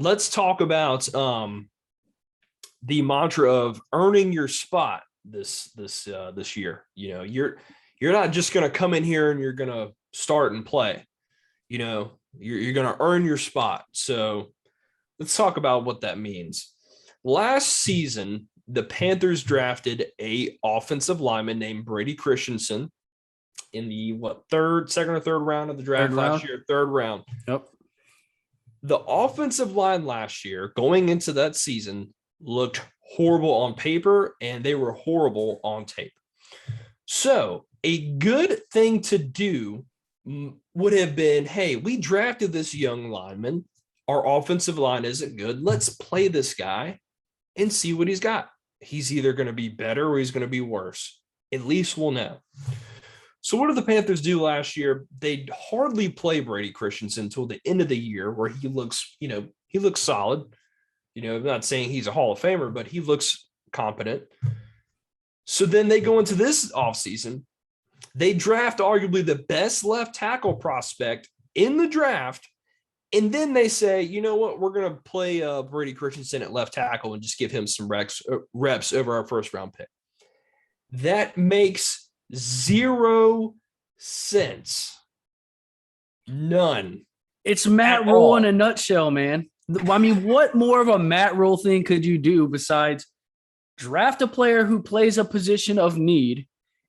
let's talk about the mantra of earning your spot this year. You're not just going to come in here and you're going to start and play. You're going to earn your spot. So let's talk about what that means. Last season, the Panthers drafted a offensive lineman named Brady Christensen in the second or third round of the draft last year, third round. Yep. The offensive line last year, going into that season, looked horrible on paper, and they were horrible on tape. So a good thing to do would have been, hey, we drafted this young lineman. Our offensive line isn't good. Let's play this guy and see what he's got. He's either going to be better or he's going to be worse. At least we'll know. So what did the Panthers do last year? They hardly play Brady Christensen until the end of the year, where he looks solid. I'm not saying he's a Hall of Famer, but he looks competent. So then they go into this offseason. They draft arguably the best left tackle prospect in the draft. And then they say, you know what, we're going to play Brady Christensen at left tackle and just give him some reps over our first round pick. That makes zero sense. None. It's Matt Rule in a nutshell, man. I mean, what more of a Matt Rule thing could you do besides draft a player who plays a position of need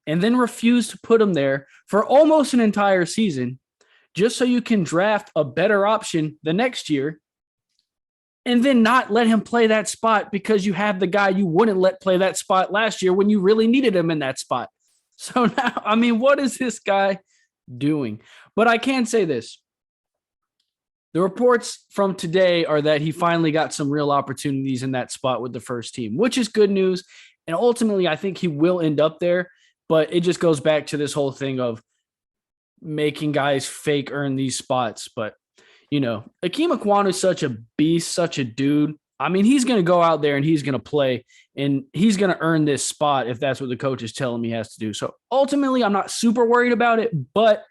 and then refuse to put him there for almost an entire season just so you can draft a better option the next year and then not let him play that spot because you have the guy you wouldn't let play that spot last year when you really needed him in that spot. So now, I mean, what is this guy doing? But I can say this. The reports from today are that he finally got some real opportunities in that spot with the first team, which is good news. And ultimately, I think he will end up there. But it just goes back to this whole thing of making guys fake earn these spots. But, Ikem Ekwonu is such a beast, such a dude. I mean, he's going to go out there and he's going to play and he's going to earn this spot if that's what the coach is telling him he has to do. So ultimately, I'm not super worried about it, but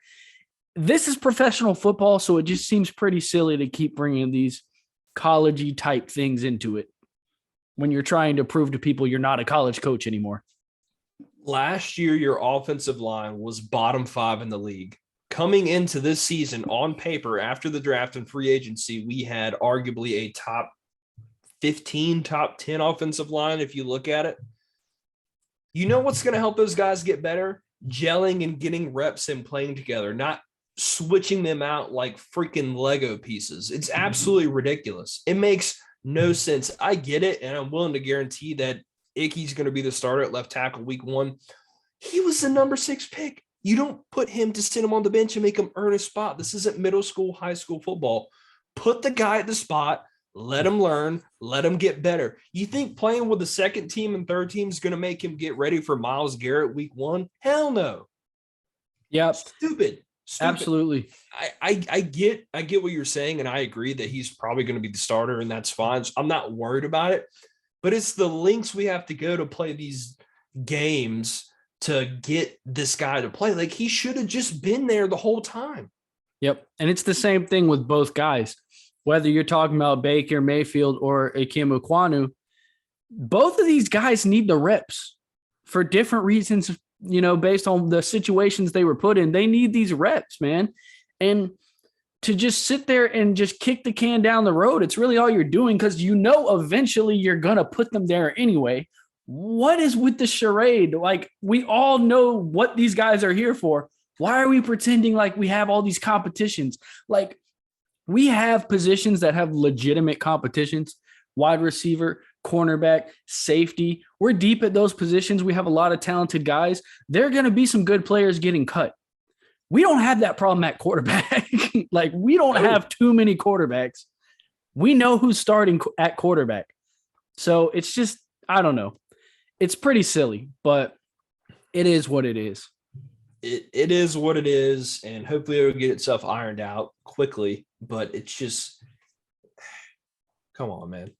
this is professional football, so it just seems pretty silly to keep bringing these college-y type things into it when you're trying to prove to people you're not a college coach anymore. Last year, your offensive line was bottom 5 in the league. Coming into this season, on paper, after the draft and free agency, we had arguably a top 15, top 10 offensive line if you look at it. You know what's going to help those guys get better? Gelling and getting reps and playing together, not switching them out like freaking Lego pieces. It's absolutely ridiculous. It makes no sense. I get it, and I'm willing to guarantee that Icky's going to be the starter at left tackle week 1. He was the number 6 pick. You don't put him to sit him on the bench and make him earn a spot. This isn't middle school, high school football. Put the guy at the spot, let him learn, let him get better. You think playing with the second team and third team is going to make him get ready for Myles Garrett week 1? Hell no. Yep. Stupid. Absolutely. I get what you're saying, and I agree that he's probably going to be the starter, and that's fine. So I'm not worried about it. But it's the lengths we have to go to play these games to get this guy to play. Like, he should have just been there the whole time. Yep. And it's the same thing with both guys. Whether you're talking about Baker Mayfield or Ikem Ekwonu, both of these guys need the reps for different reasons, based on the situations they were put in. They need these reps, man. And to just sit there and just kick the can down the road, it's really all you're doing because eventually you're going to put them there anyway. What is with the charade? Like, we all know what these guys are here for. Why are we pretending like we have all these competitions? Like, we have positions that have legitimate competitions: wide receiver, cornerback, safety. We're deep at those positions. We have a lot of talented guys. There are going to be some good players getting cut. We don't have that problem at quarterback. Like, we don't have too many quarterbacks. We know who's starting at quarterback. So it's just, I don't know. It's pretty silly, but it is what it is. It is what it is, and hopefully it will get itself ironed out quickly. But it's just, come on, man.